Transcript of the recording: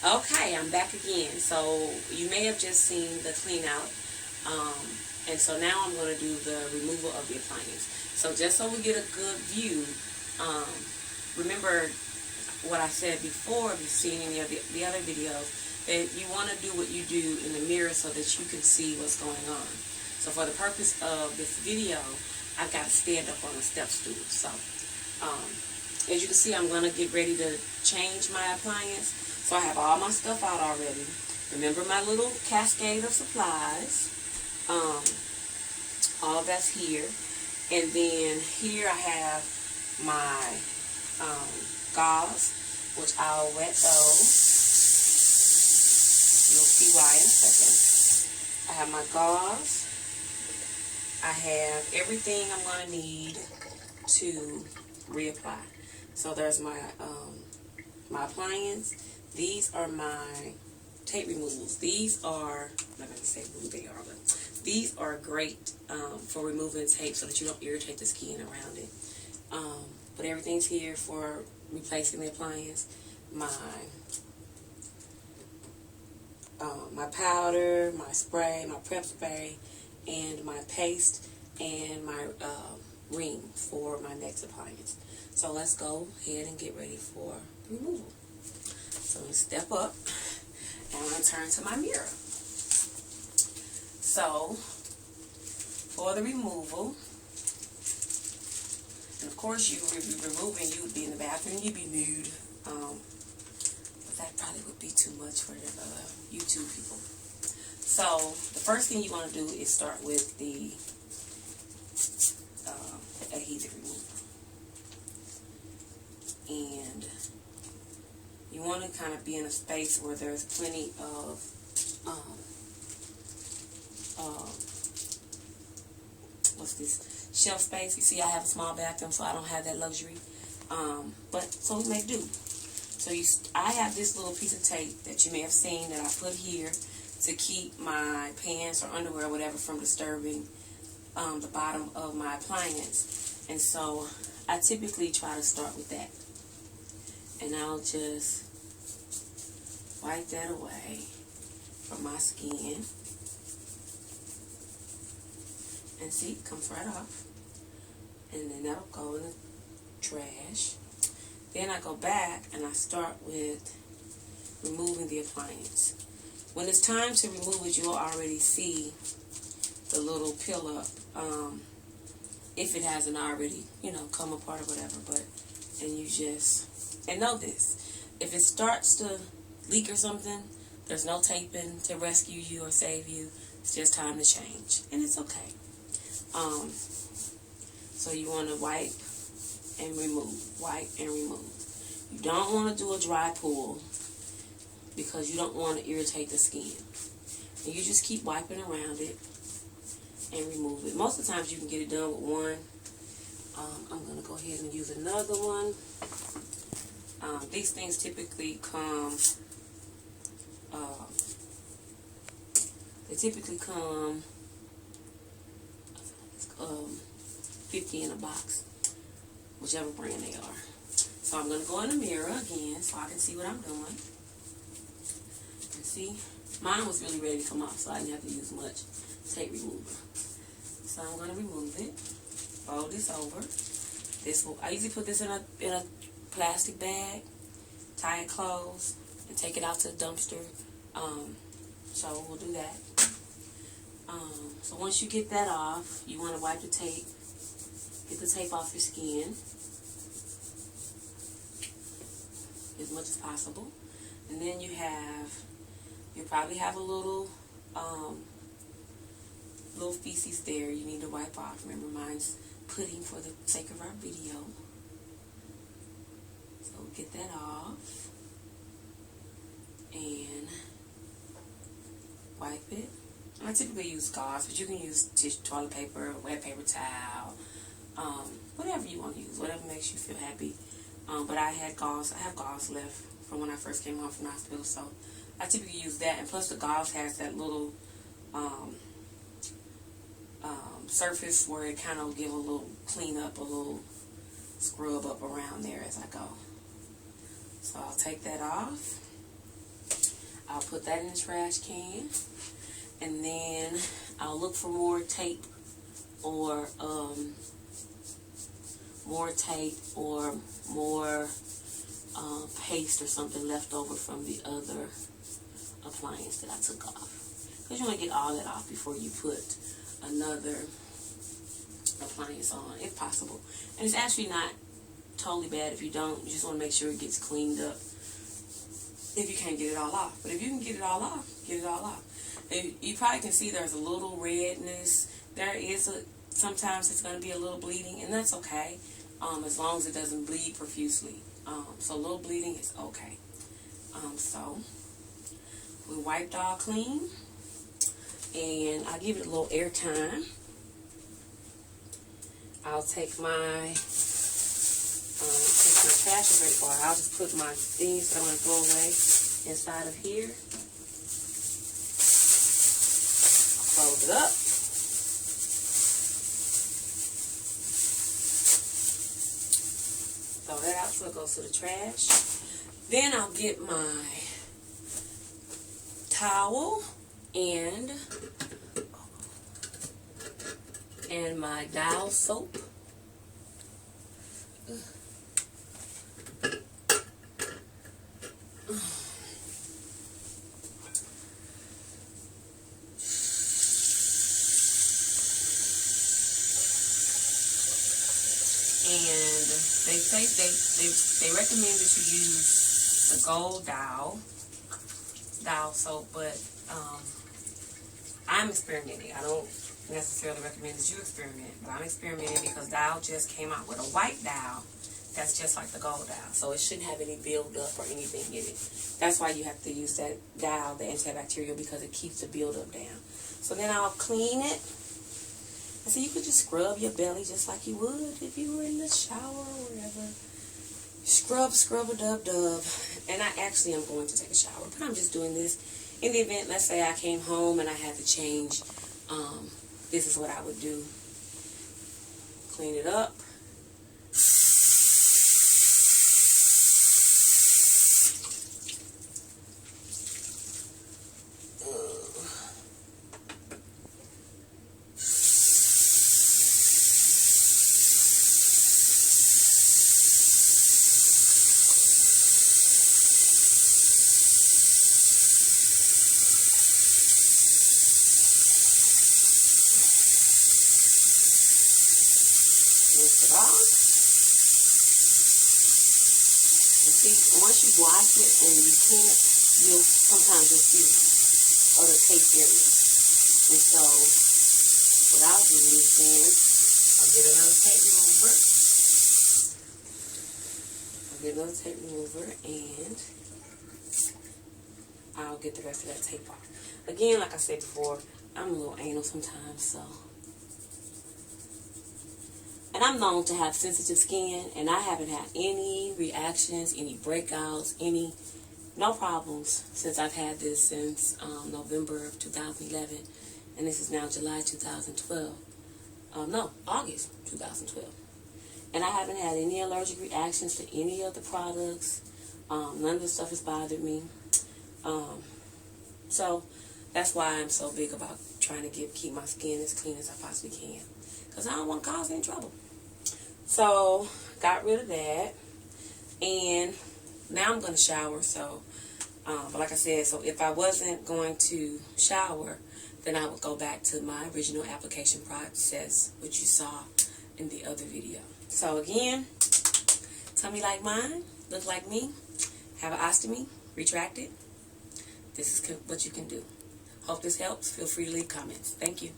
Okay, I'm back again. So you may have just seen the clean out. And so now I'm going to do the removal of the appliance. So just so we get a good view, remember what I said before, if you've seen any of the other videos, that you want to do what you do in the mirror so that you can see what's going on. So for the purpose of this video, I've got to stand up on a step stool. So as you can see, I'm going to get ready to change my appliance. So I have all my stuff out already. Remember my little cascade of supplies. All that's here. And then here I have my gauze, which I'll wet those. You'll see why in a second. I have my gauze. I have everything I'm going to need to reapply. So there's my my appliance. These are my tape removals. These are, I'm not going to say who they are, but these are great for removing tape so that you don't irritate the skin around it. But everything's here for replacing the appliance. My powder, my spray, my prep spray, and my paste, and my ring for my next appliance. So let's go ahead and get ready for removal. So I'm going to step up and I'm going to turn to my mirror. So for the removal, and of course you would be removing, you would be in the bathroom, you'd be nude. But that probably would be too much for the YouTube people. So the first thing you want to do is start with the adhesive remover. And you want to kind of be in a space where there's plenty of what's this, shelf space. You see, I have a small bathroom, so I don't have that luxury. But so we make do. So I have this little piece of tape that you may have seen that I put here to keep my pants or underwear or whatever from disturbing the bottom of my appliance. And so I typically try to start with that. And I'll just wipe that away from my skin. And see, it comes right off. And then that'll go in the trash. Then I go back and I start with removing the appliance. When it's time to remove it, you'll already see the little peel up. If it hasn't already, come apart or whatever. And you just, and know this, if it starts to leak or something, there's no taping to rescue you or save you. It's just time to change. And it's okay. So you want to wipe and remove, wipe and remove. You don't want to do a dry pull because you don't want to irritate the skin. And you just keep wiping around it and remove it. Most of the times you can get it done with one. I'm going to go ahead and use another one. These things typically come, they typically come 50 in a box, whichever brand they are. So I'm going to go in the mirror again so I can see what I'm doing. And see, mine was really ready to come off, so I didn't have to use much tape remover. So I'm going to remove it, fold this over. I usually put this in a plastic bag, tie it closed, and take it out to the dumpster. So we'll do that. So once you get that off, you want to wipe the tape. Get the tape off your skin as much as possible. And then you probably have a little feces there you need to wipe off. Remember, mine's pudding for the sake of our video. So get that off and wipe it. I typically use gauze, but you can use toilet paper, wet paper towel, whatever you want to use, whatever makes you feel happy. But I have gauze left from when I first came home from the hospital, so I typically use that. And plus the gauze has that little surface where it kind of give a little clean up, a little scrub up around there as I go. So I'll take that off. I'll put that in the trash can. And then I'll look for more tape or more paste or something left over from the other appliance that I took off. Because you want to get all that off before you put another appliance on, if possible. And it's actually not totally bad if you don't. You just want to make sure it gets cleaned up if you can't get it all off. But if you can get it all off, get it all off. You probably can see there's a little redness. There is sometimes it's going to be a little bleeding, and that's okay, as long as it doesn't bleed profusely. So a little bleeding is okay. So we wiped all clean, and I'll give it a little air time. I'll take my trash away, or I'll just put my things that I'm going to throw away inside of here. Close it up. Throw that out so it goes to the trash. Then I'll get my towel and my Dial soap. And they recommend that you use the gold Dial soap, but I'm experimenting. I don't necessarily recommend that you experiment, but I'm experimenting because Dial just came out with a white Dial that's just like the gold Dial, so it shouldn't have any buildup or anything in it. That's why you have to use that Dial, the antibacterial, because it keeps the buildup down. So then I'll clean it. And so you could just scrub your belly just like you would if you were in the shower or wherever. Scrub-a-dub-dub. And I actually am going to take a shower, but I'm just doing this in the event, let's say I came home and I had to change. This is what I would do. Clean it up. Rinse it off. And see, once you wash it and you clean it, sometimes you'll see other tape areas. And so what I'll do is then I'll get another tape remover. And I'll get the rest of that tape off. Again, like I said before, I'm a little anal sometimes, so. And I'm known to have sensitive skin, and I haven't had any reactions, any breakouts, no problems since I've had this since November of 2011, and this is now July 2012. August 2012. And I haven't had any allergic reactions to any of the products. None of the stuff has bothered me. So that's why I'm so big about trying to keep my skin as clean as I possibly can, because I don't want to cause any trouble. So got rid of that, and now I'm going to shower. So but like I said, so if I wasn't going to shower, then I would go back to my original application process, which you saw in the other video. So again, tummy like mine, look like me, have an ostomy, retract it. This is what you can do. Hope this helps. Feel free to leave comments. Thank you.